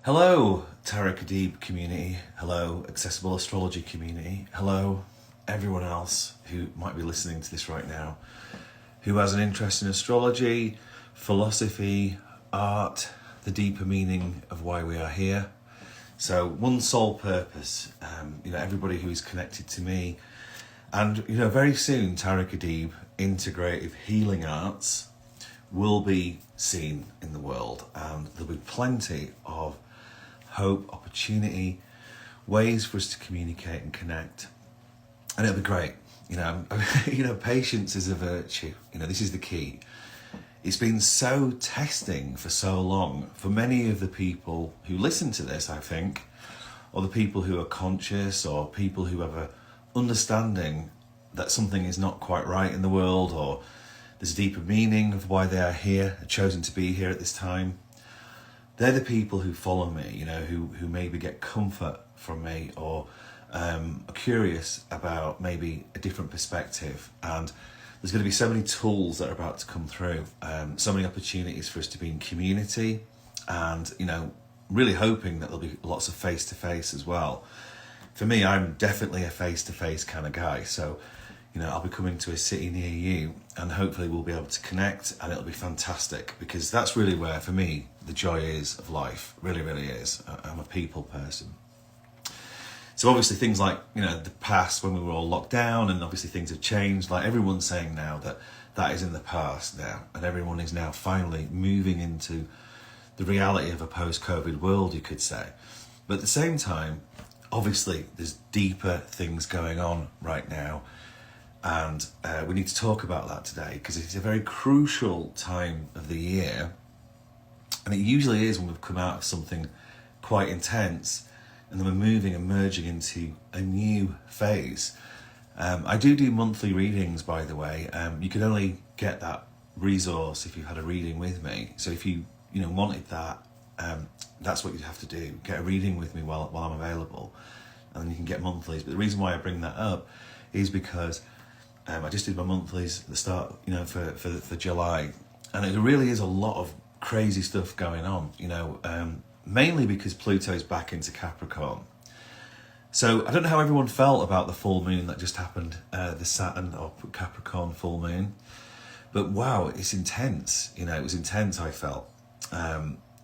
Hello, Tarot Kadib community. Hello, accessible astrology community. Hello, everyone else who might be listening to this right now, who has an interest in astrology, philosophy, art, the deeper meaning of why we are here. So one sole purpose, everybody who is connected to me, and very soon Tarot Kadib integrative healing arts will be seen in the world, and there'll be plenty of hope, opportunity, ways for us to communicate and connect, and it'll be great. Patience is a virtue. This is the key. It's been so testing for so long for many of the people who listen to this, I think, or the people who are conscious, or people who have a understanding that something is not quite right in the world, or there's a deeper meaning of why they are here, are chosen to be here at this time. They're the people who follow me, who maybe get comfort from me, or are curious about maybe a different perspective. And there's going to be so many tools that are about to come through, so many opportunities for us to be in community, and really hoping that there'll be lots of face-to-face as well. For me, I'm definitely a face-to-face kind of guy, so I'll be coming to a city near you, and hopefully we'll be able to connect, and it'll be fantastic, because that's really where, for me, the joy is of life. Really, really is. I'm a people person. So obviously things like, the past when we were all locked down, and obviously things have changed. Like everyone's saying now that is in the past now, and everyone is now finally moving into the reality of a post-COVID world, you could say. But at the same time, obviously there's deeper things going on right now. And we need to talk about that today, because it's a very crucial time of the year. And it usually is when we've come out of something quite intense, and then we're moving and merging into a new phase. I do monthly readings, by the way. You can only get that resource if you had a reading with me. So if you wanted that, that's what you'd have to do. Get a reading with me while I'm available, and then you can get monthlies. But the reason why I bring that up is because I just did my monthlies at the start, for July, and it really is a lot of crazy stuff going on, mainly because Pluto is back into Capricorn. So I don't know how everyone felt about the full moon that just happened, the Saturn or Capricorn full moon, but wow, it's intense. It was intense, I felt,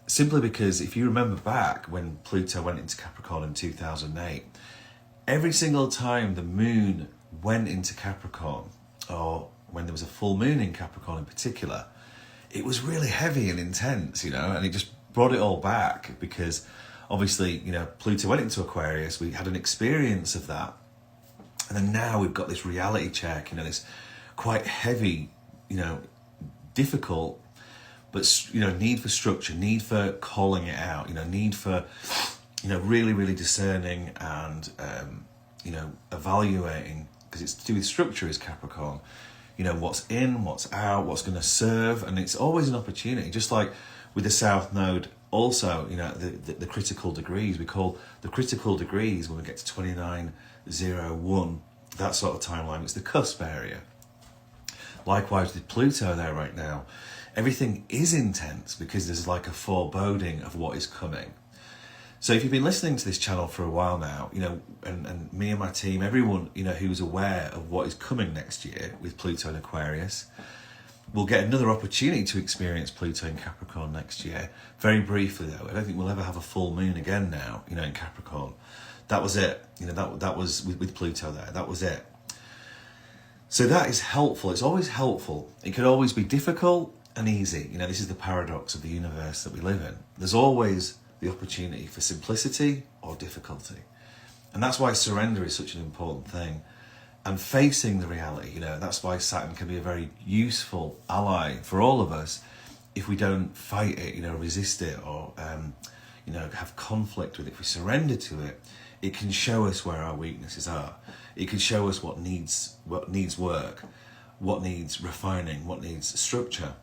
simply because if you remember back when Pluto went into Capricorn in 2008, every single time the moon went into Capricorn, or when there was a full moon in Capricorn in particular, it was really heavy and intense, and it just brought it all back, because obviously, Pluto went into Aquarius, we had an experience of that, and then now we've got this reality check, this quite heavy, difficult, but need for structure, need for calling it out, need for, really, really discerning and, evaluating, because it's to do with structure is Capricorn, what's in, what's out, what's going to serve, and it's always an opportunity, just like with the South Node also, the critical degrees, we call the critical degrees when we get to 2901, that sort of timeline, it's the cusp area. Likewise with Pluto there right now, everything is intense because there's like a foreboding of what is coming. So if you've been listening to this channel for a while now, and me and my team, everyone, who's aware of what is coming next year with Pluto and Aquarius, will get another opportunity to experience Pluto in Capricorn next year. Very briefly though, I don't think we'll ever have a full moon again now, in Capricorn. That was it, that was with Pluto there, that was it. So that is helpful, it's always helpful. It could always be difficult and easy. This is the paradox of the universe that we live in. There's always the opportunity for simplicity or difficulty. And that's why surrender is such an important thing. And facing the reality, that's why Saturn can be a very useful ally for all of us if we don't fight it, resist it, or, have conflict with it. If we surrender to it, it can show us where our weaknesses are. It can show us what needs work, what needs refining, what needs structure.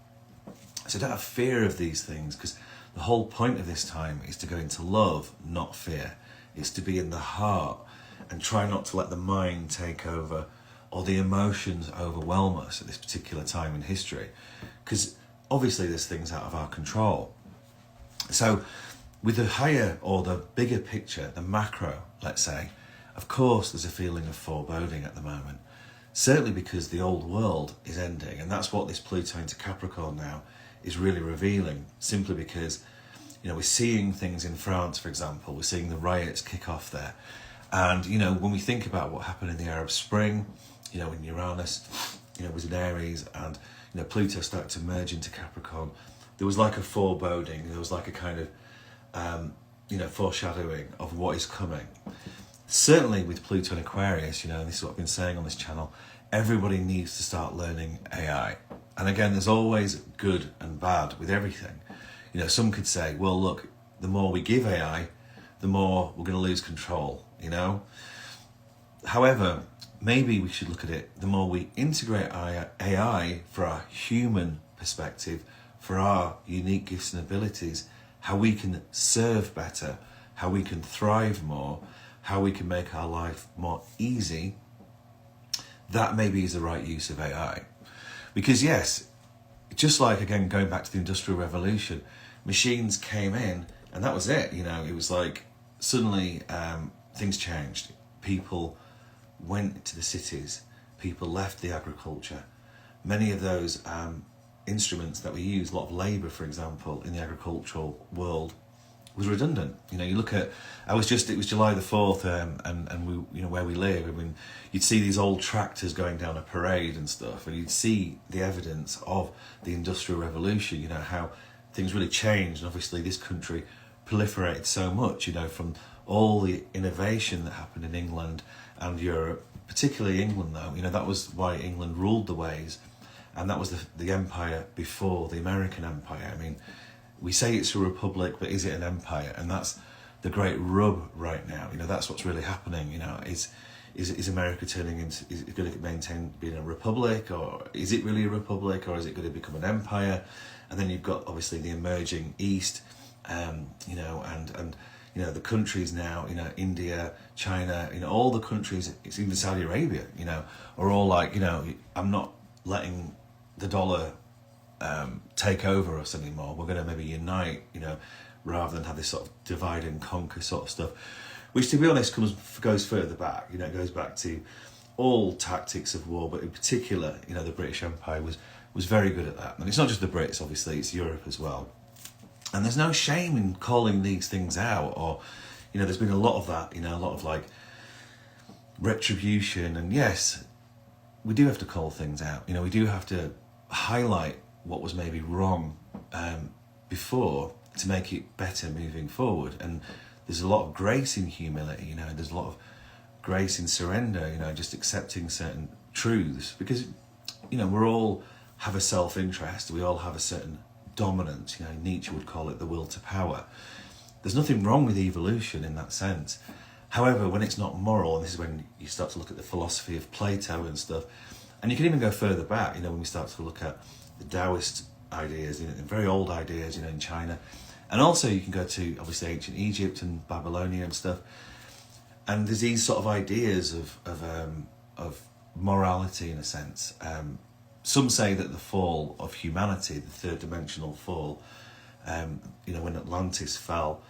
So don't have fear of these things, because the whole point of this time is to go into love, not fear. It's to be in the heart and try not to let the mind take over or the emotions overwhelm us at this particular time in history. Because obviously there's things out of our control. So with the higher or the bigger picture, the macro, let's say, of course there's a feeling of foreboding at the moment. Certainly because the old world is ending, and that's what this Pluto into Capricorn now is really revealing, simply because, you know, we're seeing things in France, for example, we're seeing the riots kick off there. And, you know, when we think about what happened in the Arab Spring, you know, when Uranus, you know, was in Aries and, you know, Pluto started to merge into Capricorn, there was like a foreboding, there was like a kind of, you know, foreshadowing of what is coming. Certainly with Pluto and Aquarius, you know, and this is what I've been saying on this channel, everybody needs to start learning AI. And again, there's always good and bad with everything. You know, some could say, well, look, the more we give AI, the more we're going to lose control, you know? However, maybe we should look at it, the more we integrate AI for our human perspective, for our unique gifts and abilities, how we can serve better, how we can thrive more, how we can make our life more easy, that maybe is the right use of AI. Because yes, just like, again, going back to the Industrial Revolution, machines came in and that was it. You know, it was like suddenly things changed. People went to the cities, people left the agriculture. Many of those instruments that we use, a lot of labour, for example, in the agricultural world, was redundant. You know, you look at, it was July the 4th, and we, you know, where we live, I mean, you'd see these old tractors going down a parade and stuff, and you'd see the evidence of the Industrial Revolution, you know, how things really changed. And obviously this country proliferated so much, you know, from all the innovation that happened in England and Europe, particularly England though, you know, that was why England ruled the ways, and that was the empire before the American Empire. I mean, we say it's a republic, but is it an empire? And that's the great rub right now. You know, that's what's really happening. You know, is America turning into, is it going to maintain being a republic, or is it really a republic, or is it going to become an empire? And then you've got obviously the emerging East, you know, and you know, the countries now, you know, India, China, you know, all the countries, it's even Saudi Arabia, you know, are all like, you know, I'm not letting the dollar take over us anymore. We're going to maybe unite, you know, rather than have this sort of divide and conquer sort of stuff, which, to be honest, goes further back. You know, it goes back to all tactics of war, but in particular, you know, the British Empire was very good at that. And it's not just the Brits, obviously, it's Europe as well. And there's no shame in calling these things out, or, you know, there's been a lot of that, you know, a lot of like retribution. And yes, we do have to call things out. You know, we do have to highlight what was maybe wrong before to make it better moving forward. And there's a lot of grace in humility, you know, there's a lot of grace in surrender, you know, just accepting certain truths, because, you know, we all have a self-interest, we all have a certain dominance, you know, Nietzsche would call it the will to power. There's nothing wrong with evolution in that sense. However, when it's not moral, and this is when you start to look at the philosophy of Plato and stuff, and you can even go further back, you know, when we start to look at the Taoist ideas, you know, very old ideas, you know, in China. And also you can go to, obviously, ancient Egypt and Babylonia and stuff. And there's these sort of ideas of morality, in a sense. Some say that the fall of humanity, the third dimensional fall, you know, when Atlantis fell,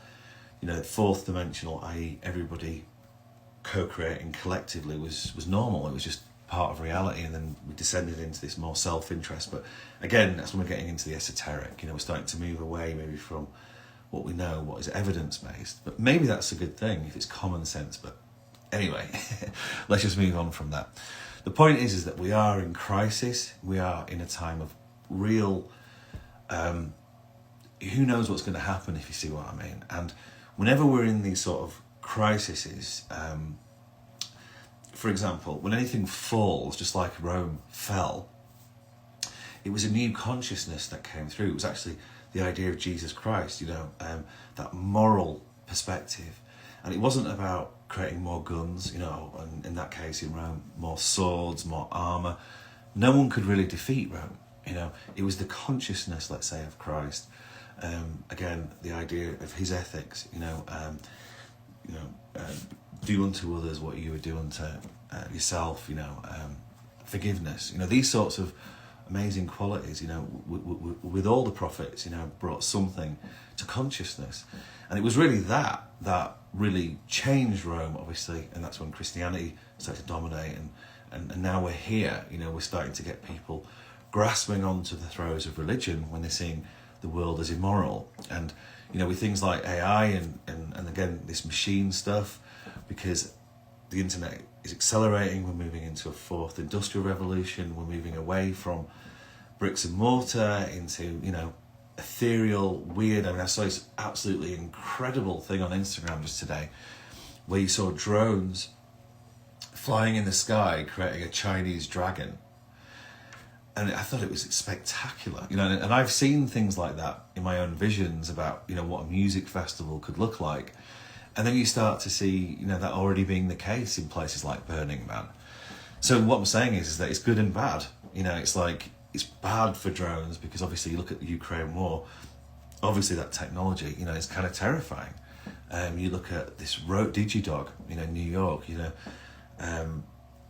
you know, fourth dimensional, i.e. everybody co-creating collectively was normal. It was just part of reality, and then we descended into this more self-interest. But again, that's when we're getting into the esoteric. You know, we're starting to move away maybe from what we know, what is evidence-based. But maybe that's a good thing if it's common sense. But anyway, let's just move on from that. The point is that we are in crisis. We are in a time of real, who knows what's going to happen, if you see what I mean. And whenever we're in these sort of crises, for example, when anything falls, just like Rome fell, it was a new consciousness that came through. It was actually the idea of Jesus Christ, you know, that moral perspective. And it wasn't about creating more guns, you know, and in that case in Rome, more swords, more armour. No one could really defeat Rome, you know. It was the consciousness, let's say, of Christ. Again, the idea of his ethics, you know, do unto others what you would do unto yourself, you know, forgiveness, you know, these sorts of amazing qualities, with all the prophets, brought something to consciousness. And it was really that really changed Rome, obviously, and that's when Christianity started to dominate, and now we're here, we're starting to get people grasping onto the throes of religion when they're seeing the world as immoral. And, with things like AI and again, this machine stuff, because the internet is accelerating, we're moving into a fourth industrial revolution, we're moving away from bricks and mortar into, ethereal, weird. I mean, I saw this absolutely incredible thing on Instagram just today where you saw drones flying in the sky creating a Chinese dragon. And I thought it was spectacular, and I've seen things like that in my own visions about, what a music festival could look like. And then you start to see, that already being the case in places like Burning Man. So what I'm saying is that it's good and bad. It's like, it's bad for drones because obviously you look at the Ukraine war, obviously that technology, is kind of terrifying. You look at this DigiDog, New York,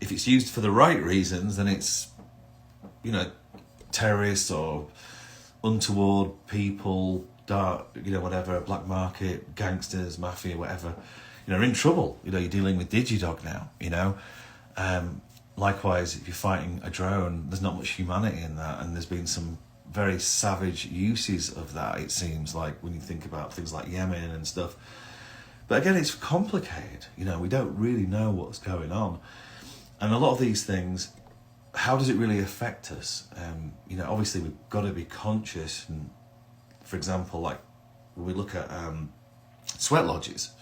if it's used for the right reasons, then it's, terrorists or untoward people, dark, whatever, black market, gangsters, mafia, whatever, are in trouble. You're dealing with DigiDog now, likewise, if you're fighting a drone, there's not much humanity in that, and there's been some very savage uses of that, it seems like, when you think about things like Yemen and stuff. But again, it's complicated, we don't really know what's going on. And a lot of these things, how does it really affect us? Obviously we've got to be conscious, and for example, like when we look at sweat lodges,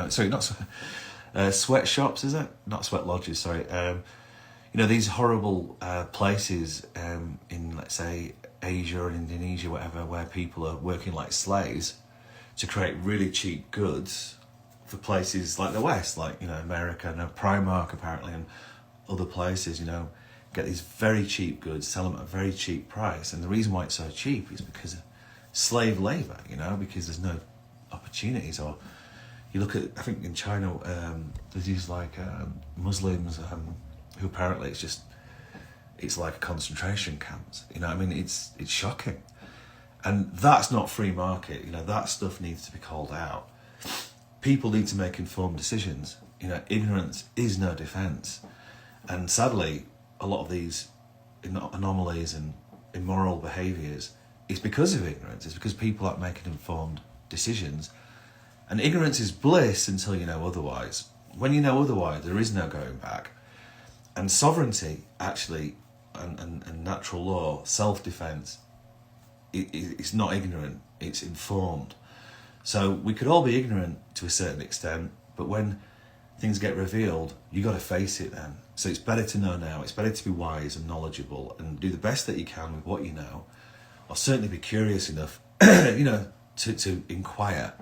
sorry, not sweatshops, is it? Not sweat lodges, sorry. These horrible places in, let's say, Asia and Indonesia, whatever, where people are working like slaves to create really cheap goods for places like the West, like, America, and Primark apparently, and other places, get these very cheap goods, sell them at a very cheap price. And the reason why it's so cheap is because of slave labour, because there's no opportunities. Or you look at, I think in China, there's these like Muslims who apparently it's like concentration camps. It's shocking. And that's not free market. That stuff needs to be called out. People need to make informed decisions. Ignorance is no defence. And sadly, a lot of these anomalies and immoral behaviours is because of ignorance. It's because people aren't making informed decisions. And ignorance is bliss until you know otherwise. When you know otherwise, there is no going back. And sovereignty, actually, and natural law, self-defence, it's not ignorant, it's informed. So we could all be ignorant to a certain extent, but when things get revealed, you got to face it then. So it's better to know now, it's better to be wise and knowledgeable and do the best that you can with what you know, or certainly be curious enough, to inquire.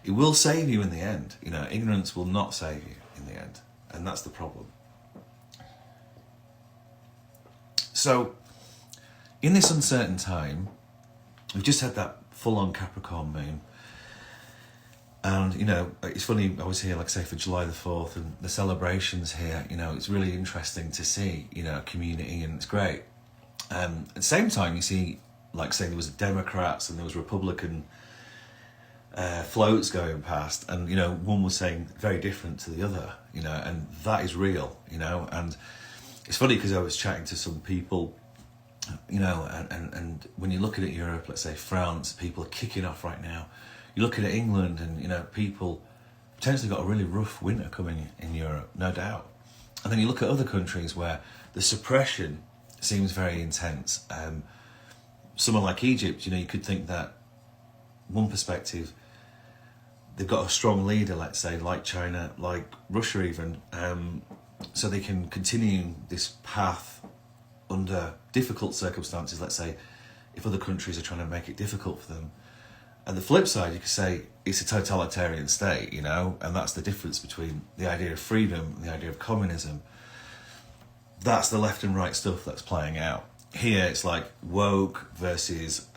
It will save you in the end. Ignorance will not save you in the end, and that's the problem. So, in this uncertain time, we've just had that full-on Capricorn moon. And, it's funny, I was here, like I say, for July the 4th, and the celebrations here, it's really interesting to see, community, and it's great. At the same time, you see, like say, there was Democrats and there was Republican floats going past, and, one was saying very different to the other, and that is real, and it's funny because I was chatting to some people, and when you look at Europe, let's say France, people are kicking off right now. You look at England and, people potentially got a really rough winter coming in Europe, no doubt. And then you look at other countries where the suppression seems very intense. Someone like Egypt, you could think that one perspective, they've got a strong leader, let's say, like China, like Russia even, so they can continue this path under difficult circumstances, let's say, if other countries are trying to make it difficult for them. And the flip side, you could say it's a totalitarian state, and that's the difference between the idea of freedom and the idea of communism. That's the left and right stuff that's playing out. Here, it's like woke versus,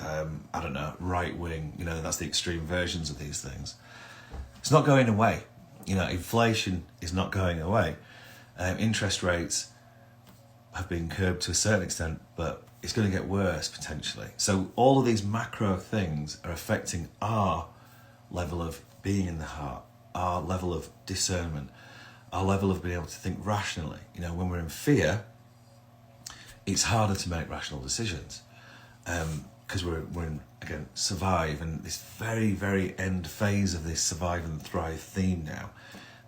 right wing, that's the extreme versions of these things. It's not going away. Inflation is not going away. Interest rates have been curbed to a certain extent, but it's going to get worse potentially. So all of these macro things are affecting our level of being in the heart, our level of discernment, our level of being able to think rationally. You know, when we're in fear, it's harder to make rational decisions because we're in, again, survive, and this very, very end phase of this survive and thrive theme now.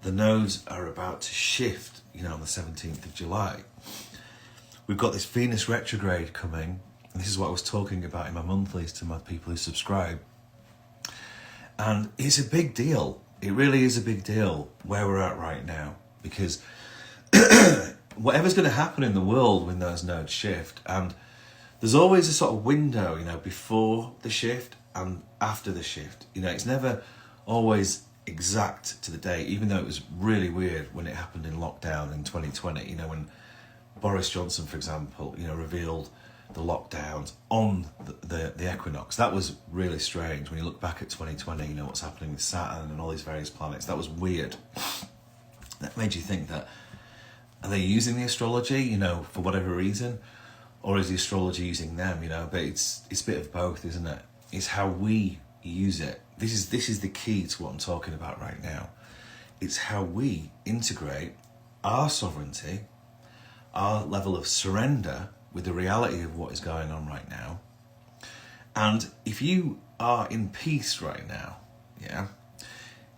The nodes are about to shift, you know, on the 17th of July. We've got this Venus retrograde coming, and this is what I was talking about in my monthlies to my people who subscribe. And it's a big deal. It really is a big deal where we're at right now, because whatever's going to happen in the world when those nodes shift, and there's always a sort of window, you know, before the shift and after the shift. You know, it's never always exact to the date, even though it was really weird when it happened in lockdown in 2020, you know, when Boris Johnson, for example, you know, revealed the lockdowns on the equinox. That was really strange when you look back at 2020, you know, what's happening with Saturn and all these various planets. That was weird. That made you think that, are they using the astrology, you know, for whatever reason? Or is the astrology using them, you know? But it's a bit of both, isn't it? It's how we use it. This is the key to what I'm talking about right now. It's how we integrate our sovereignty, our level of surrender with the reality of what is going on right now. And if you are in peace right now, yeah,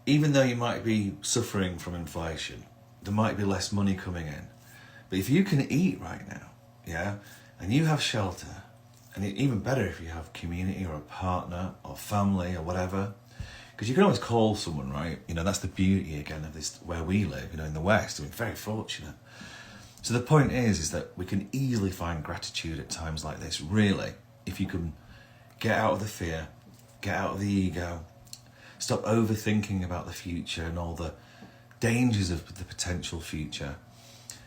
even though you might be suffering from inflation, there might be less money coming in, but if you can eat right now, yeah, and you have shelter, and even better if you have community or a partner or family or whatever, because you can always call someone, right? You know, that's the beauty again of this, where we live, you know, in the West. We're very fortunate. So the point is that we can easily find gratitude at times like this, really, if you can get out of the fear, get out of the ego, stop overthinking about the future and all the dangers of the potential future,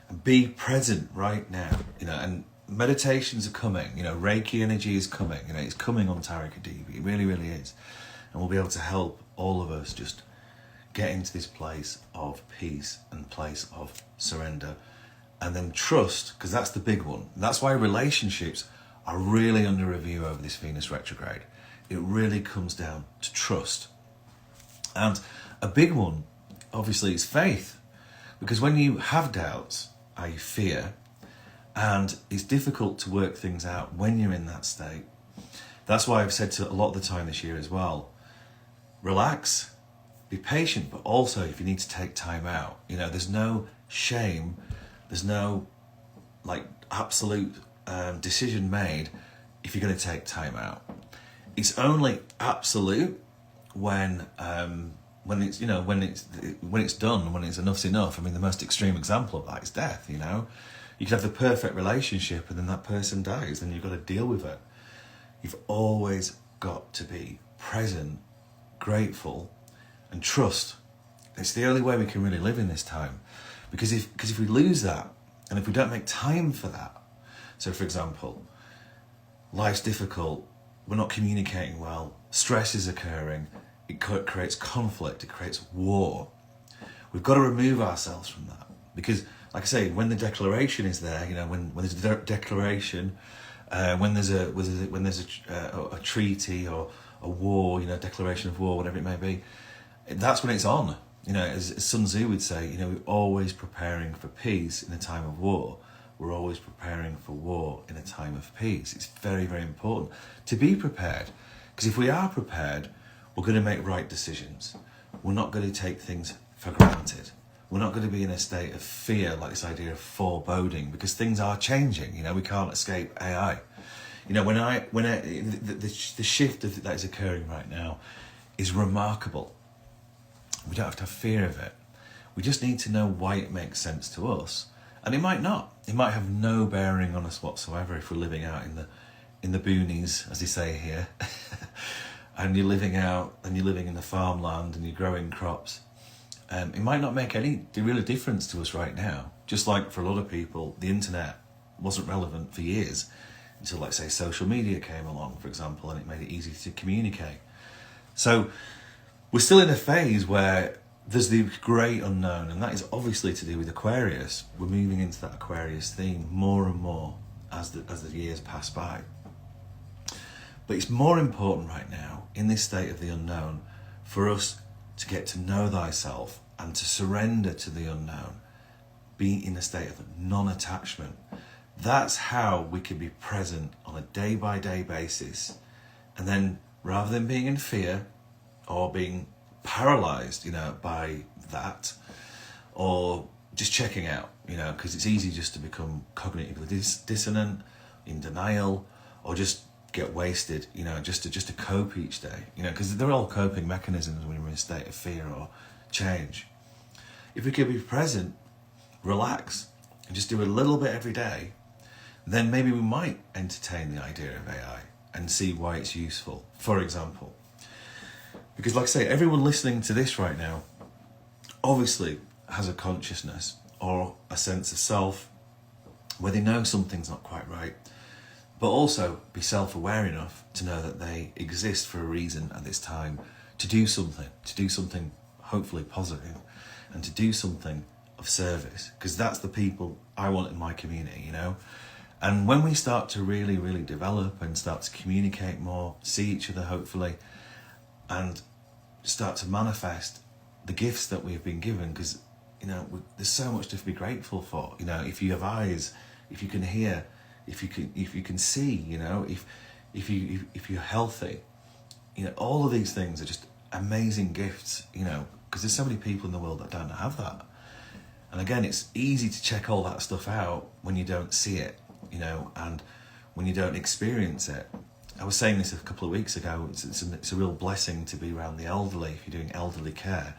and be present right now, you know. And meditations are coming, you know, Reiki energy is coming, you know, it's coming on Tarot Kadibi, it really, really is. And we'll be able to help all of us just get into this place of peace and place of surrender. And then trust, because that's the big one. That's why relationships are really under review over this Venus retrograde. It really comes down to trust. And a big one, obviously, is faith. Because when you have doubts, i.e. fear, and it's difficult to work things out when you're in that state, that's why I've said to a lot of the time this year as well, relax, be patient, but also if you need to take time out, you know, there's no shame, there's no like absolute decision made if you're going to take time out. It's only absolute when it's, you know, when it's done, when it's enough's enough. I mean, the most extreme example of that is death. You know, you could have the perfect relationship and then that person dies, then you've got to deal with it. You've always got to be present, grateful, and trust. It's the only way we can really live in this time. Because if we lose that, and if we don't make time for that, so for example, life's difficult, we're not communicating well, stress is occurring, it creates conflict, it creates war. We've got to remove ourselves from that. Because, like I say, when the declaration is there, you know, when there's a declaration, when there's a treaty or a war, you know, declaration of war, whatever it may be, that's when it's on. You know, as Sun Tzu would say, you know, we're always preparing for peace in a time of war. We're always preparing for war in a time of peace. It's very, very important to be prepared. Because if we are prepared, we're going to make right decisions. We're not going to take things for granted. We're not going to be in a state of fear, like this idea of foreboding, because things are changing. You know, we can't escape AI. You know, the shift that is occurring right now is remarkable. We don't have to have fear of it. We just need to know why it makes sense to us. And it might not. It might have no bearing on us whatsoever if we're living out in the boonies, as they say here. And you're living out and you're living in the farmland and you're growing crops. It might not make any real difference to us right now. Just like for a lot of people, the internet wasn't relevant for years until, like, say, social media came along, for example, and it made it easy to communicate. So we're still in a phase where there's the great unknown, and that is obviously to do with Aquarius. We're moving into that Aquarius theme more and more as the years pass by. But it's more important right now, in this state of the unknown, for us to get to know thyself and to surrender to the unknown, be in a state of non-attachment. That's how we can be present on a day-by-day basis. And then, rather than being in fear or being paralyzed, by that, or just checking out, because it's easy just to become cognitively dissonant, in denial, or just get wasted, just to cope each day, because they're all coping mechanisms when you're in a state of fear or change. If we could be present, relax, and just do a little bit every day, then maybe we might entertain the idea of AI and see why it's useful. For example, because like I say, everyone listening to this right now obviously has a consciousness or a sense of self where they know something's not quite right, but also be self-aware enough to know that they exist for a reason at this time, to do something hopefully positive, and to do something of service, because that's the people I want in my community, And when we start to really, really develop and start to communicate more, see each other hopefully, and start to manifest the gifts that we've been given, because, there's so much to be grateful for. If you have eyes, if you can hear, if you can see, if you're healthy, all of these things are just amazing gifts, because there's so many people in the world that don't have that. And again, it's easy to check all that stuff out when you don't see it, and when you don't experience it. I was saying this a couple of weeks ago, it's a real blessing to be around the elderly if you're doing elderly care,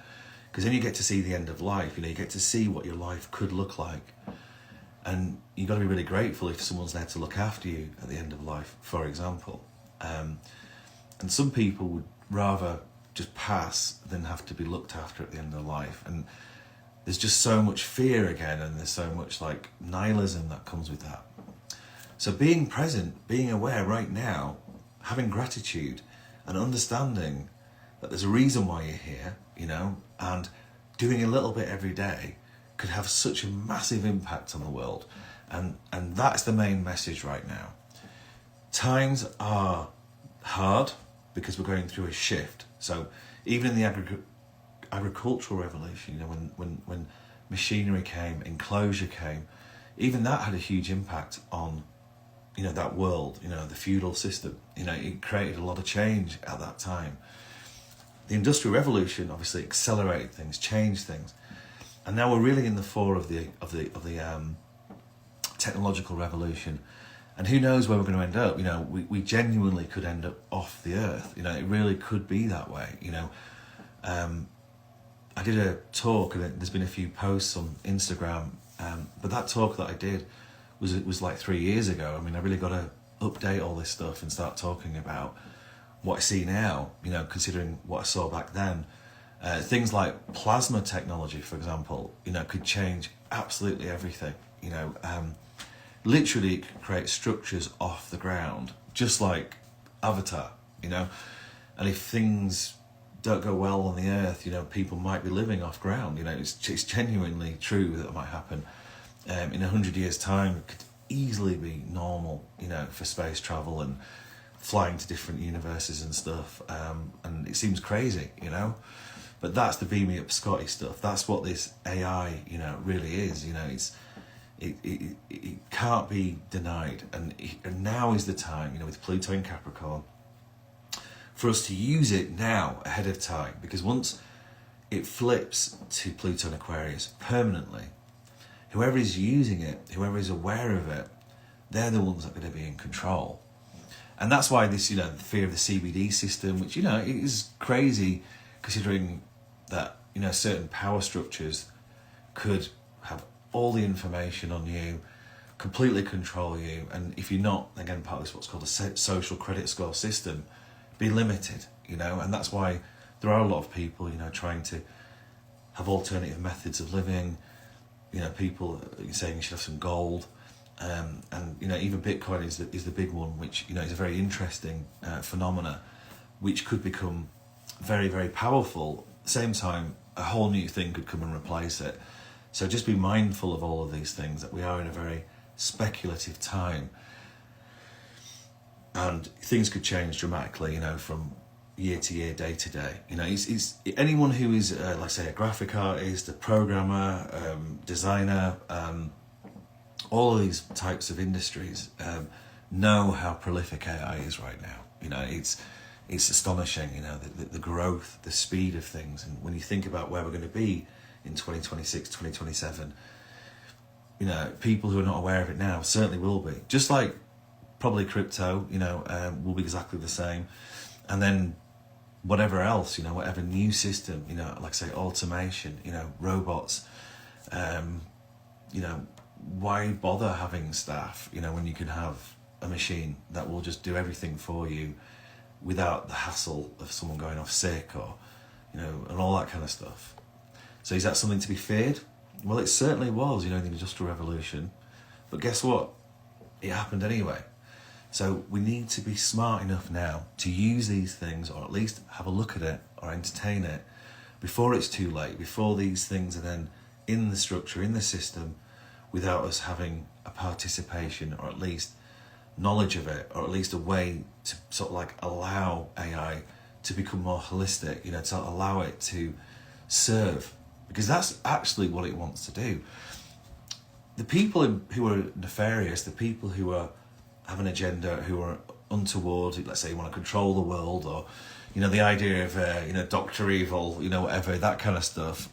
because then you get to see the end of life, you get to see what your life could look like. And you've got to be really grateful if someone's there to look after you at the end of life, for example. And some people would rather just pass than have to be looked after at the end of life. And there's just so much fear again, and there's so much nihilism that comes with that. So being present, being aware right now, having gratitude and understanding that there's a reason why you're here, and doing a little bit every day could have such a massive impact on the world. And that's the main message right now. Times are hard because we're going through a shift. So even in the agricultural revolution, when machinery came, enclosure came, even that had a huge impact on that world, the feudal system. It created a lot of change at that time. The Industrial Revolution obviously accelerated things, changed things, and now we're really in the fore of the technological revolution. And who knows where we're going to end up? We genuinely could end up off the earth. It really could be that way. I did a talk, and there's been a few posts on Instagram, but that talk that I did was like 3 years ago. I really got to update all this stuff and start talking about what I see now, considering what I saw back then. Things like plasma technology, for example, could change absolutely everything. Literally it could create structures off the ground, just like Avatar, And if things don't go well on the earth, people might be living off ground. It's genuinely true that it might happen. In 100 years' time, it could easily be normal, for space travel and flying to different universes and stuff. And it seems crazy, but that's the beam me up Scotty stuff. That's what this AI, really is. It can't be denied. And now is the time, with Pluto in Capricorn, for us to use it now ahead of time. Because once it flips to Pluto and Aquarius permanently, whoever is using it, whoever is aware of it, they're the ones that are going to be in control. And that's why this, the fear of the CBD system, which, it is crazy considering that, certain power structures could have all the information on you, completely control you. And if you're not, again, part of this, what's called a social credit score system, be limited, And that's why there are a lot of people, trying to have alternative methods of living. People saying you should have some gold, and even Bitcoin is the big one, which is a very interesting phenomena, which could become very, very powerful. At the same time, a whole new thing could come and replace it. So just be mindful of all of these things, that we are in a very speculative time. And things could change dramatically, from year to year, day to day. It's anyone who is, like say, a graphic artist, a programmer, designer, all of these types of industries know how prolific AI is right now. It's astonishing, the growth, the speed of things. And when you think about where we're going to be in 2026, 2027, people who are not aware of it now certainly will be. Just like probably crypto, will be exactly the same. And then whatever else, whatever new system, like say automation, robots, why bother having staff, when you can have a machine that will just do everything for you without the hassle of someone going off sick or, and all that kind of stuff. So is that something to be feared? Well, it certainly was, in the Industrial Revolution. But guess what? It happened anyway. So we need to be smart enough now to use these things, or at least have a look at it or entertain it before it's too late, before these things are then in the structure, in the system, without us having a participation or at least knowledge of it, or at least a way to sort of like allow AI to become more holistic, to allow it to serve, because that's actually what it wants to do. The people who are nefarious, the people who have an agenda, who are untoward, let's say you want to control the world, or the idea of Dr. Evil, whatever, that kind of stuff,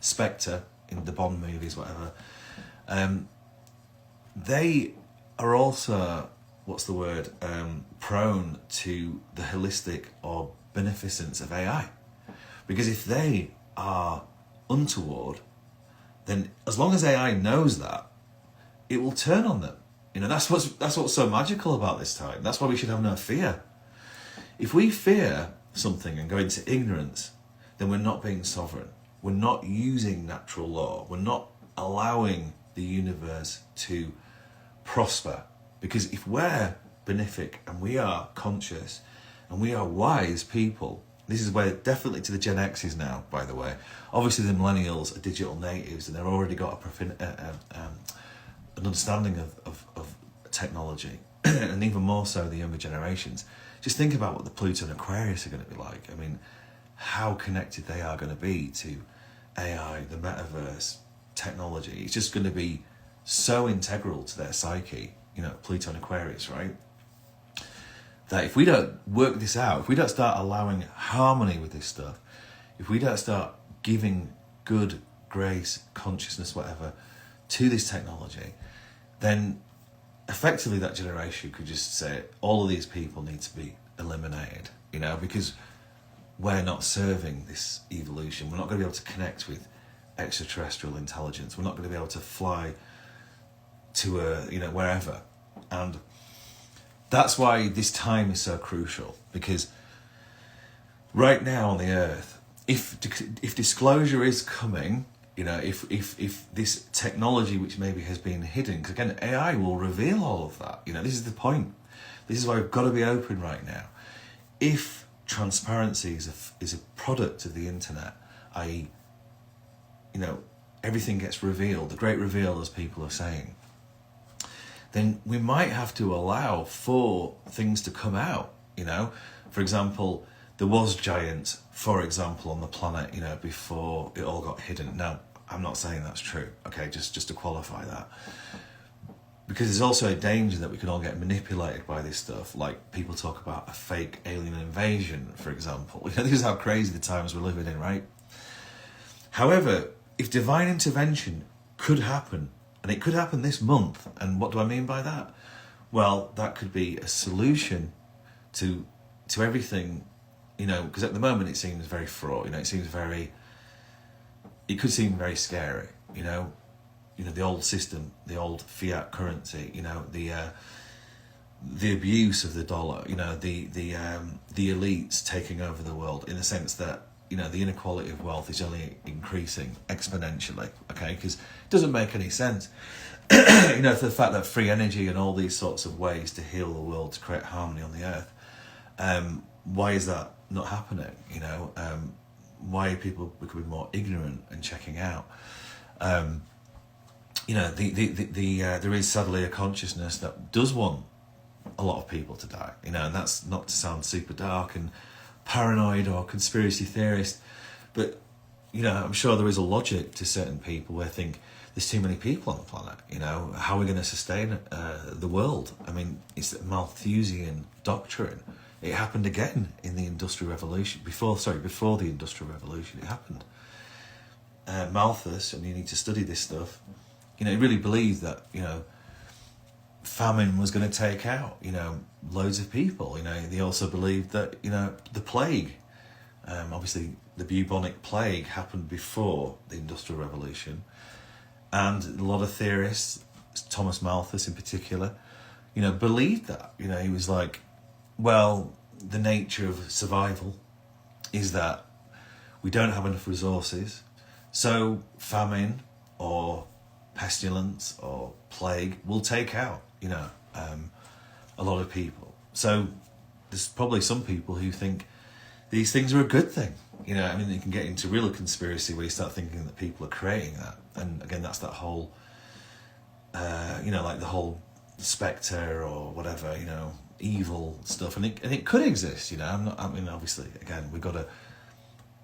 Spectre in the Bond movies, whatever, they are also, prone to the holistic or beneficence of AI. Because if they are untoward, then as long as AI knows that, it will turn on them. That's what's so magical about this time. That's why we should have no fear. If we fear something and go into ignorance, then we're not being sovereign. We're not using natural law. We're not allowing the universe to prosper. Because if we're benefic and we are conscious and we are wise people, this is where definitely to the Gen X's now, by the way. Obviously the millennials are digital natives and they've already got an understanding of technology, and even more so the younger generations. Just think about what the Pluto and Aquarius are going to be like. I mean, how connected they are going to be to AI, the metaverse, technology. It's just going to be so integral to their psyche, Pluto and Aquarius, right? That if we don't work this out, if we don't start allowing harmony with this stuff, if we don't start giving good grace, consciousness, whatever, to this technology, then effectively that generation could just say all of these people need to be eliminated, because we're not serving this evolution. We're not going to be able to connect with extraterrestrial intelligence. We're not going to be able to fly to wherever. And that's why this time is so crucial, because right now on the earth, if disclosure is coming, if this technology which maybe has been hidden, because again, AI will reveal all of that. This is the point. This is why we've got to be open right now. If transparency is a product of the internet, i.e., everything gets revealed, the great reveal, as people are saying, then we might have to allow for things to come out. For example, there was giants, for example, on the planet, before it all got hidden. Now, I'm not saying that's true, okay, just to qualify that. Because there's also a danger that we can all get manipulated by this stuff, like people talk about a fake alien invasion, for example. This is how crazy the times we're living in, right? However, if divine intervention could happen, and it could happen this month, and what do I mean by that? Well, that could be a solution to everything, because at the moment it seems very fraught, it could seem very scary, the old system, the old fiat currency, the abuse of the dollar, the elites taking over the world, in the sense that, the inequality of wealth is only increasing exponentially, okay, because it doesn't make any sense. For the fact that free energy and all these sorts of ways to heal the world, to create harmony on the earth, why is that not happening? why are people becoming more ignorant and checking out? There is sadly a consciousness that does want a lot of people to die, and that's not to sound super dark and paranoid or conspiracy theorist, but I'm sure there is a logic to certain people where think there's too many people on the planet. How are we going to sustain the world? I mean, it's a Malthusian doctrine. It happened again in the Industrial Revolution. Before the Industrial Revolution, it happened. Malthus, and you need to study this stuff. He really believed that famine was going to take out loads of people. They also believed that the plague, obviously the bubonic plague, happened before the Industrial Revolution, and a lot of theorists, Thomas Malthus in particular, believed that. He was like, well, the nature of survival is that we don't have enough resources, so famine or pestilence or plague will take out a lot of people. So there's probably some people who think these things are a good thing. You can get into real conspiracy where you start thinking that people are creating that. And again, that's that whole, like the whole spectre or whatever, evil stuff. And it could exist, obviously, again, we've got to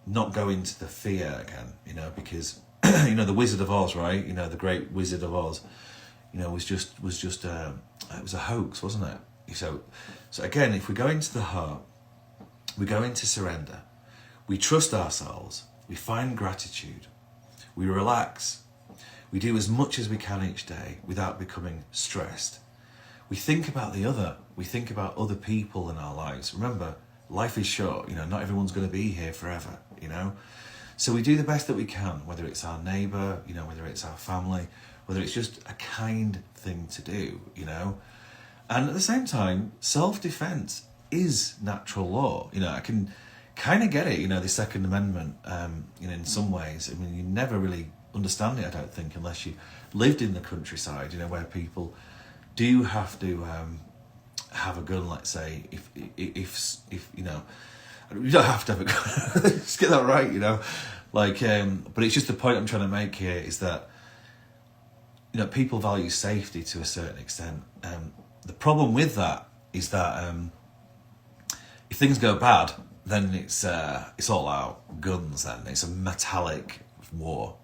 not go into the fear again, because, the Wizard of Oz, right? The great Wizard of Oz, was just it was a hoax, wasn't it? So again, if we go into the heart, we go into surrender, we trust ourselves, we find gratitude, we relax, we do as much as we can each day without becoming stressed. We think about the other, we think about other people in our lives. Remember, life is short, not everyone's going to be here forever, So we do the best that we can, whether it's our neighbour, whether it's our family, whether it's just a kind thing to do, And at the same time, self-defence is natural law. I can kind of get it, the Second Amendment, in some ways. I mean, you never really understand it, I don't think, unless you lived in the countryside, where people do have to have a gun, let's say, if you don't have to have a gun, just get that right, but it's just the point I'm trying to make here is that, people value safety to a certain extent. The problem with that is that if things go bad, then it's all out guns. Then it's a metallic war,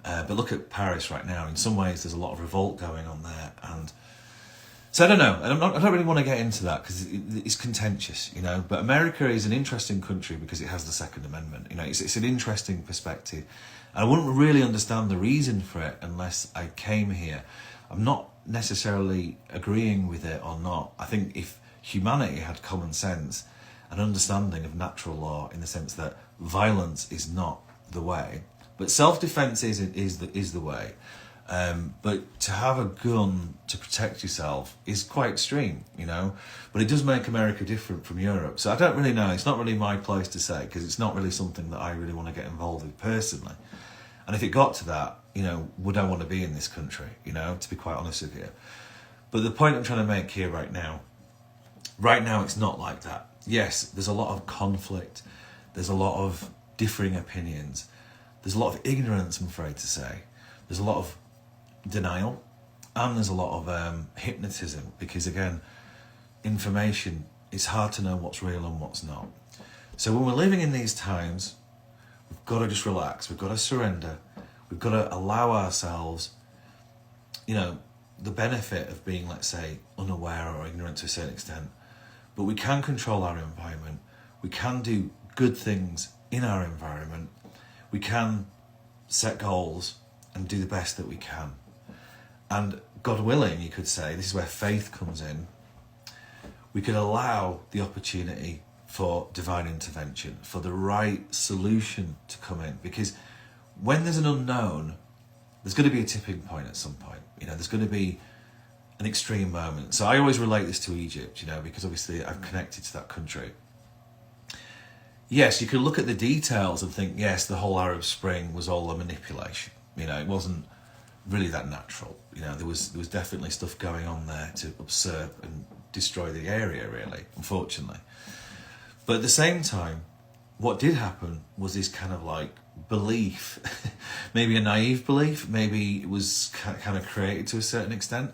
But look at Paris right now. In some ways, there's a lot of revolt going on there, and so I don't know. And I don't really want to get into that because it's contentious, But America is an interesting country because it has the Second Amendment. It's an interesting perspective. I wouldn't really understand the reason for it unless I came here. I'm not necessarily agreeing with it or not. I think if humanity had common sense, an understanding of natural law in the sense that violence is not the way, but self-defense is the way. But to have a gun to protect yourself is quite extreme, But it does make America different from Europe. So I don't really know. It's not really my place to say because it's not really something that I really want to get involved with personally. And if it got to that, would I want to be in this country, to be quite honest with you. But the point I'm trying to make here right now it's not like that. Yes, there's a lot of conflict. There's a lot of differing opinions. There's a lot of ignorance, I'm afraid to say. There's a lot of denial, and there's a lot of hypnotism because, again, information, it's hard to know what's real and what's not. So when we're living in these times, we've got to just relax, we've got to surrender, we've got to allow ourselves, the benefit of being, let's say, unaware or ignorant to a certain extent, but we can control our environment, we can do good things in our environment, we can set goals and do the best that we can. And God willing, you could say, this is where faith comes in, we could allow the opportunity for divine intervention, for the right solution to come in. Because when there's an unknown, there's going to be a tipping point at some point. There's going to be an extreme moment. So I always relate this to Egypt, because obviously I've connected to that country. Yes, you could look at the details and think, yes, the whole Arab Spring was all a manipulation. It wasn't really that natural. There was definitely stuff going on there to usurp and destroy the area, really, unfortunately. But at the same time, what did happen was this kind of like belief, maybe a naive belief, maybe it was kind of created to a certain extent,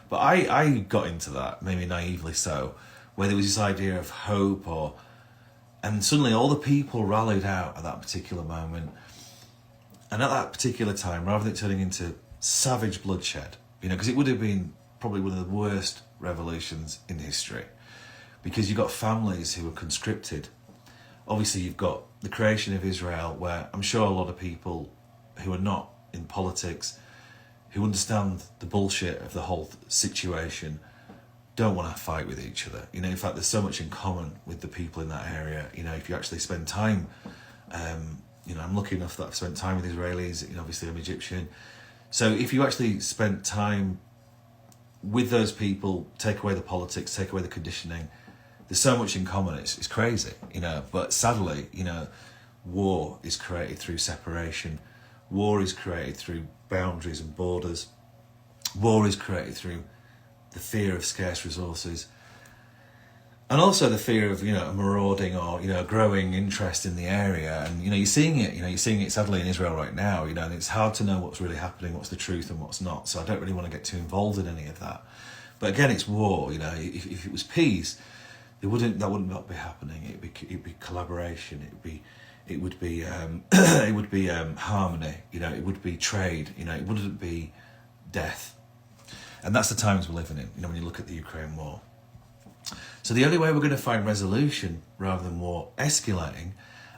but I got into that, maybe naively so, where there was this idea of hope, and suddenly all the people rallied out at that particular moment, and at that particular time, rather than it turning into savage bloodshed, because it would have been probably one of the worst revolutions in history, because you've got families who were conscripted. Obviously, you've got the creation of Israel, where I'm sure a lot of people who are not in politics, who understand the bullshit of the whole situation, don't want to fight with each other. In fact, there's so much in common with the people in that area. If you actually spend time, I'm lucky enough that I've spent time with Israelis. Obviously, I'm Egyptian. So if you actually spent time with those people, take away the politics, take away the conditioning, there's so much in common. It's crazy, But sadly, war is created through separation. War is created through boundaries and borders. War is created through the fear of scarce resources, and also the fear of a marauding or a growing interest in the area. And you're seeing it sadly in Israel right now. And it's hard to know what's really happening, what's the truth and what's not. So I don't really want to get too involved in any of that. But again, it's war. If it was peace, that would not be happening. It'd be collaboration. It would be harmony. It would be trade. It wouldn't be death. And that's the times we're living in. When you look at the Ukraine war. So the only way we're going to find resolution rather than war escalating,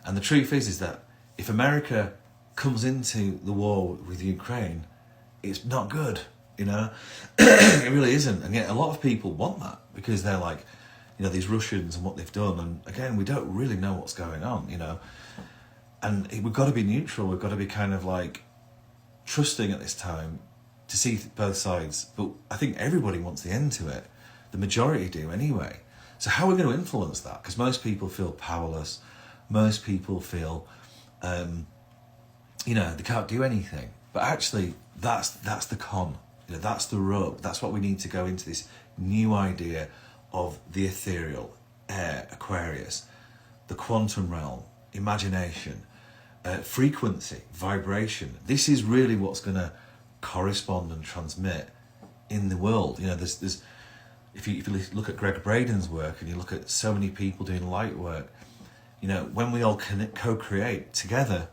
and the truth is that if America comes into the war with Ukraine, it's not good. It really isn't. And yet a lot of people want that because they're like, these Russians and what they've done. And again, we don't really know what's going on, And we've got to be neutral. We've got to be kind of like trusting at this time to see both sides. But I think everybody wants the end to it. The majority do anyway. So how are we going to influence that? Because most people feel powerless. Most people feel, they can't do anything. But actually, that's the con. That's the rub. That's what we need to go into this new idea of the ethereal, air, Aquarius, the quantum realm, imagination, frequency, vibration. This is really what's going to correspond and transmit in the world. There's if you look at Greg Braden's work and you look at so many people doing light work, when we all co-create together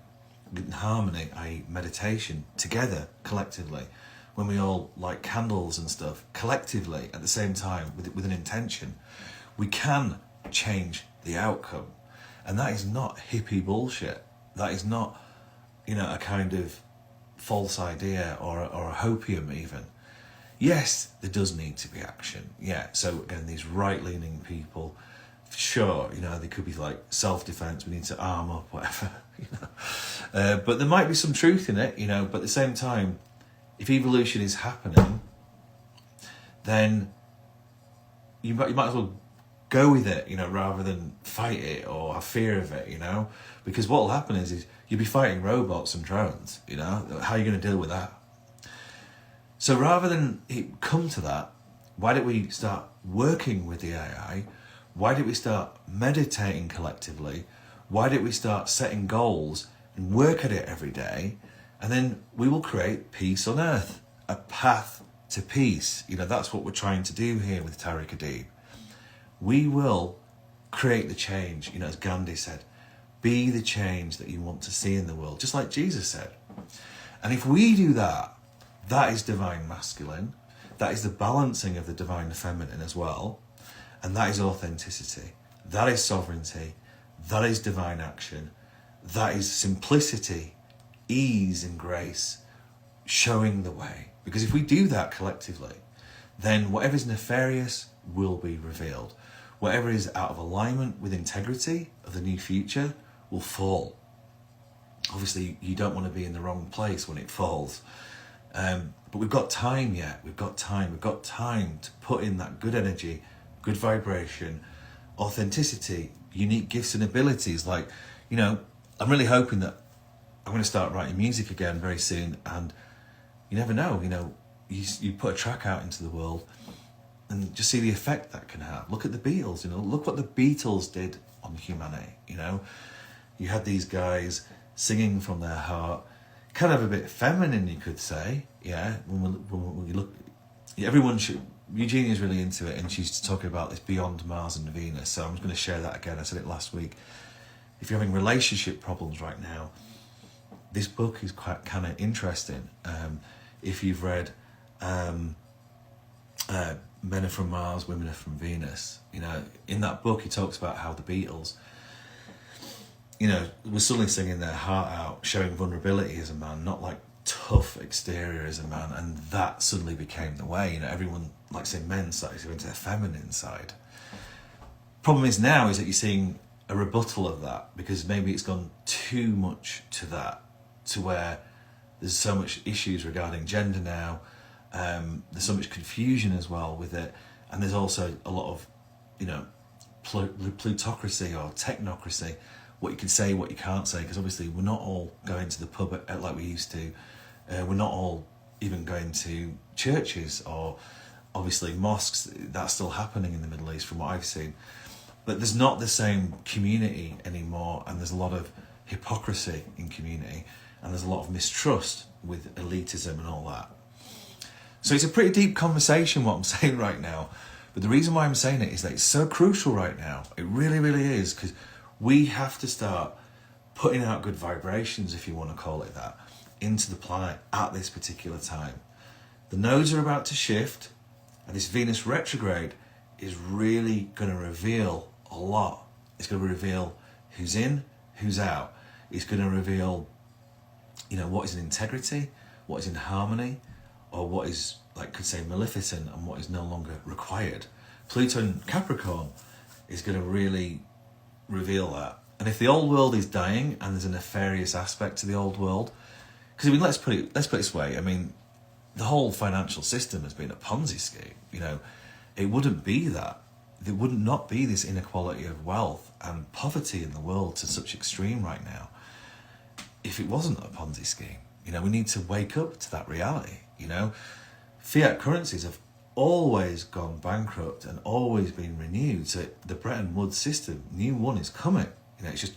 in harmony, i.e. meditation, together, collectively, when we all light candles and stuff collectively at the same time with an intention, we can change the outcome. And that is not hippie bullshit. That is not, a kind of false idea or a hopium even. Yes, there does need to be action. Yeah, so again, these right-leaning people, sure, they could be like self-defense, we need to arm up, whatever, But there might be some truth in it, but at the same time, if evolution is happening, then you might as well go with it, rather than fight it or have fear of it, because what will happen is you'll be fighting robots and drones, how are you going to deal with that? So rather than it come to that, why don't we start working with the AI? Why don't we start meditating collectively? Why don't we start setting goals and work at it every day? And then we will create peace on earth, a path to peace. That's what we're trying to do here with Tariq Adib. We will create the change, as Gandhi said, be the change that you want to see in the world, just like Jesus said. And if we do that, that is divine masculine, that is the balancing of the divine feminine as well, and that is authenticity, that is sovereignty, that is divine action, that is simplicity, ease and grace, showing the way. Because if we do that collectively, then whatever's nefarious will be revealed. Whatever is out of alignment with integrity of the new future will fall. Obviously, you don't want to be in the wrong place when it falls. But we've got time yet. We've got time to put in that good energy, good vibration, authenticity, unique gifts and abilities. Like, I'm really hoping that I'm going to start writing music again very soon. And you never know, you put a track out into the world and just see the effect that can have. Look at the Beatles, look what the Beatles did on humanity, You had these guys singing from their heart, kind of a bit feminine, you could say. Yeah, when we look, everyone should. Eugenia's really into it, and she's talking about this beyond Mars and Venus. So I'm just going to share that again. I said it last week. If you're having relationship problems right now, this book is quite kind of interesting. If you've read Men Are From Mars, Women Are From Venus, you know, in that book he talks about how the Beatles, you know, were suddenly singing their heart out, showing vulnerability as a man, not like tough exterior as a man, and that suddenly became the way. You know, everyone, like say, men started to go into their feminine side. Problem is now is that you're seeing a rebuttal of that, because maybe it's gone too much to that, to where there's so much issues regarding gender now. There's so much confusion as well with it, and there's also a lot of, you know, plutocracy or technocracy, what you can say, what you can't say, because obviously we're not all going to the pub like we used to. We're not all even going to churches or obviously mosques. That's still happening in the Middle East from what I've seen. But there's not the same community anymore, and there's a lot of hypocrisy in community, and there's a lot of mistrust with elitism and all that. So it's a pretty deep conversation what I'm saying right now. But the reason why I'm saying it is that it's so crucial right now. It really, really is, because we have to start putting out good vibrations, if you want to call it that, into the planet at this particular time. The nodes are about to shift, and this Venus retrograde is really going to reveal a lot. It's going to reveal who's in, who's out. It's going to reveal, you know, what is in integrity, what is in harmony, or what is, like, could say, maleficent, and what is no longer required. Pluto and Capricorn is going to really reveal that. And if the old world is dying and there's a nefarious aspect to the old world, because I mean, let's put it this way. I mean, the whole financial system has been a Ponzi scheme. You know, it wouldn't be that. There would not be this inequality of wealth and poverty in the world to such extreme right now if it wasn't a Ponzi scheme. You know, we need to wake up to that reality. You know, fiat currencies have always gone bankrupt and always been renewed. So the Bretton Woods system, new one is coming. You know, it's just,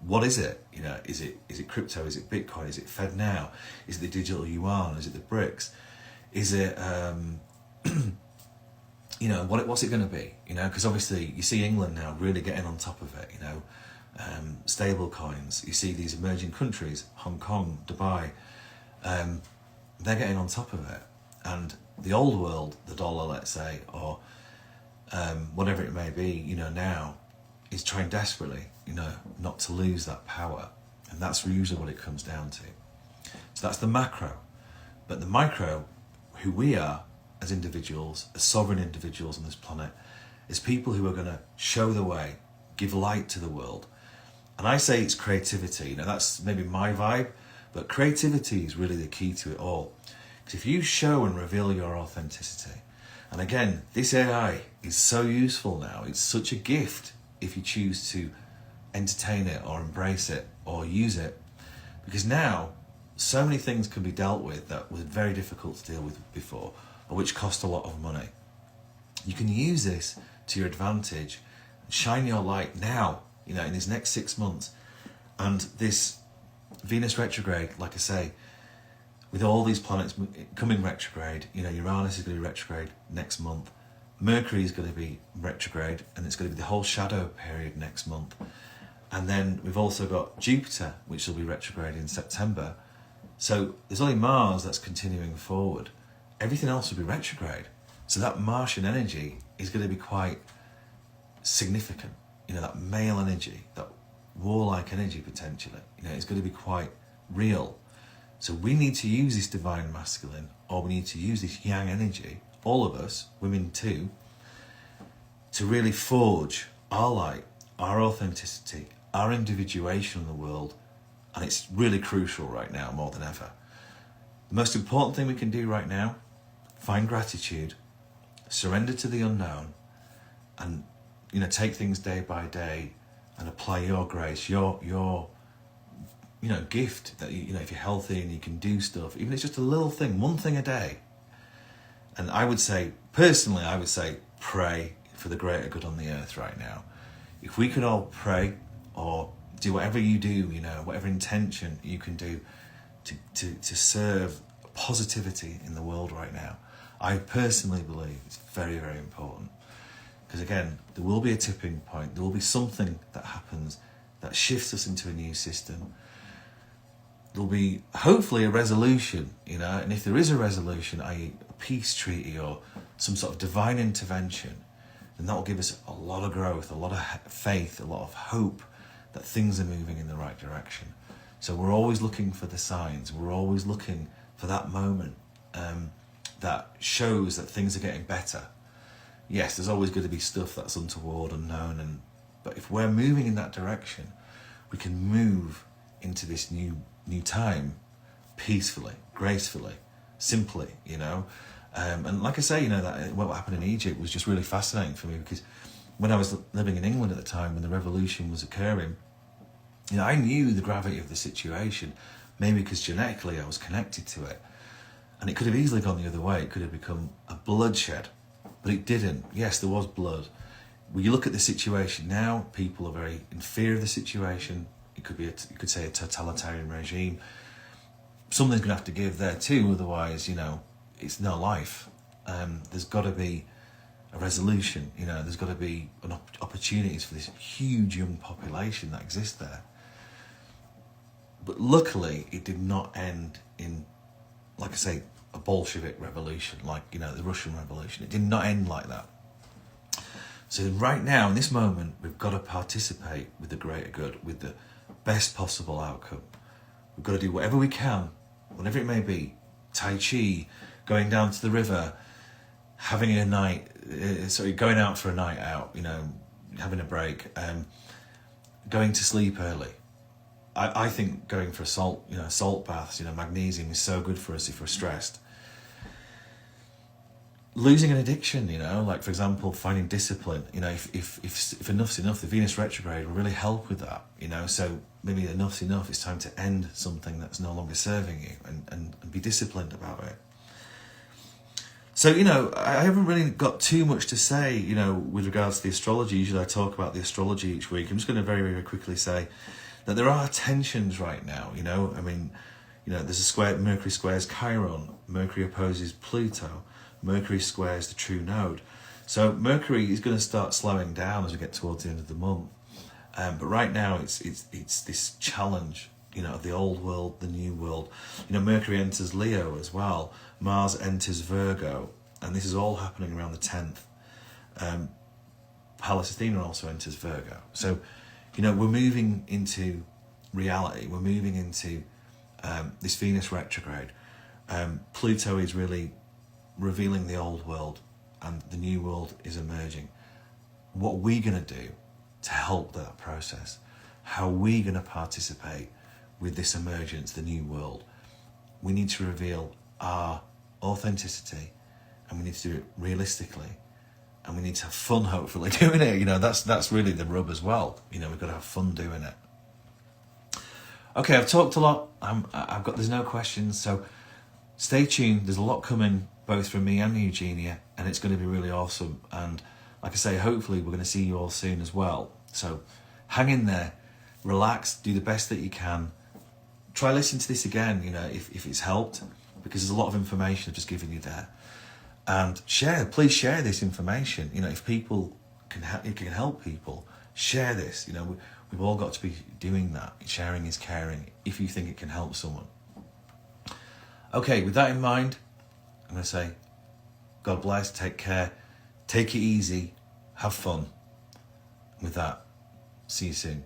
what is it? You know, is it crypto? Is it Bitcoin? Is it Fed now? Is it the digital yuan? Is it the BRICS? Is it, you know, what's it going to be? You know, because obviously you see England now really getting on top of it. You know, stable coins. You see these emerging countries, Hong Kong, Dubai, they're getting on top of it. And the old world, the dollar, let's say, or whatever it may be, you know, now is trying desperately, you know, not to lose that power. And that's usually what it comes down to. So that's the macro. But the micro, who we are as individuals, as sovereign individuals on this planet, is people who are going to show the way, give light to the world. And I say it's creativity. Now that's maybe my vibe, but creativity is really the key to it all. Because if you show and reveal your authenticity, and again, this AI is so useful now, it's such a gift if you choose to entertain it or embrace it or use it, because now so many things can be dealt with that were very difficult to deal with before, or which cost a lot of money. You can use this to your advantage and shine your light now, you know, in these next 6 months. And this Venus retrograde, like I say, with all these planets coming retrograde, you know, Uranus is going to be retrograde next month. Mercury is going to be retrograde, and it's going to be the whole shadow period next month. And then we've also got Jupiter, which will be retrograde in September. So there's only Mars that's continuing forward. Everything else will be retrograde. So that Martian energy is going to be quite significant. You know, that male energy, that warlike energy potentially, you know, it's going to be quite real. So we need to use this divine masculine, or we need to use this yang energy, all of us, women too, to really forge our light, our authenticity, our individuation in the world. And it's really crucial right now, more than ever. The most important thing we can do right now, find gratitude, surrender to the unknown, and, you know, take things day by day and apply your grace, your you know, gift that, you know, if you're healthy and you can do stuff, even if it's just a little thing, one thing a day. And I would say, personally, I would say pray for the greater good on the earth right now. If we could all pray or do whatever you do, you know, whatever intention you can do to serve positivity in the world right now. I personally believe it's very, very important. Because again, there will be a tipping point. There will be something that happens that shifts us into a new system. There'll be hopefully a resolution, you know, and if there is a resolution, i.e. a peace treaty or some sort of divine intervention, then that will give us a lot of growth, a lot of faith, a lot of hope that things are moving in the right direction. So we're always looking for the signs. We're always looking for that moment that shows that things are getting better. Yes, there's always going to be stuff that's untoward, unknown, but if we're moving in that direction, we can move into this new time peacefully, gracefully, simply, you know. And like I say, you know, that what happened in Egypt was just really fascinating for me, because when I was living in England at the time when the revolution was occurring, you know, I knew the gravity of the situation, maybe because genetically I was connected to it, and it could have easily gone the other way. It could have become a bloodshed, but it didn't. Yes, there was blood. When you look at the situation now, people are very in fear of the situation. It could be, you could say, a totalitarian regime. Something's going to have to give there too, otherwise, you know, it's no life. There's got to be a resolution, you know, there's got to be opportunities for this huge young population that exists there. But luckily, it did not end in, like I say, a Bolshevik revolution, like, you know, the Russian Revolution. It did not end like that. So right now, in this moment, we've got to participate with the greater good, with the best possible outcome. We've got to do whatever we can, whatever it may be. Tai Chi, going down to the river, having a night, going out for a night out, you know, having a break, going to sleep early. I think going for salt baths, you know, magnesium is so good for us if we're stressed. Losing an addiction, you know, like for example, finding discipline, you know, if enough's enough, the Venus retrograde will really help with that, you know, so maybe enough's enough, it's time to end something that's no longer serving you and be disciplined about it. So, you know, I haven't really got too much to say, you know, with regards to the astrology. Usually I talk about the astrology each week. I'm just going to very, very quickly say that there are tensions right now, you know. I mean, you know, there's a square, Mercury squares Chiron, Mercury opposes Pluto, Mercury squares the true node. So Mercury is going to start slowing down as we get towards the end of the month. But right now it's this challenge, you know, of the old world, the new world. You know, Mercury enters Leo as well. Mars enters Virgo, and this is all happening around the 10th. Pallas Athena also enters Virgo. So, you know, we're moving into reality. We're moving into this Venus retrograde. Pluto is really revealing the old world, and the new world is emerging. What are we going to do to help that process? How are we going to participate with this emergence, the new world? We need to reveal our authenticity, and we need to do it realistically, and we need to have fun, hopefully, doing it. You know, that's really the rub as well. You know, we've got to have fun doing it. Okay, I've talked a lot. There's no questions, so stay tuned. There's a lot coming, both from me and Eugenia, and it's going to be really awesome. And like I say, hopefully we're going to see you all soon as well. So hang in there, relax, do the best that you can. Try listen to this again, you know, if it's helped, because there's a lot of information I've just given you there. And please share this information. You know, if people can help people, share this. You know, we've all got to be doing that. Sharing is caring, if you think it can help someone. Okay, with that in mind, I'm going to say, God bless, take care, take it easy, have fun. With that, see you soon.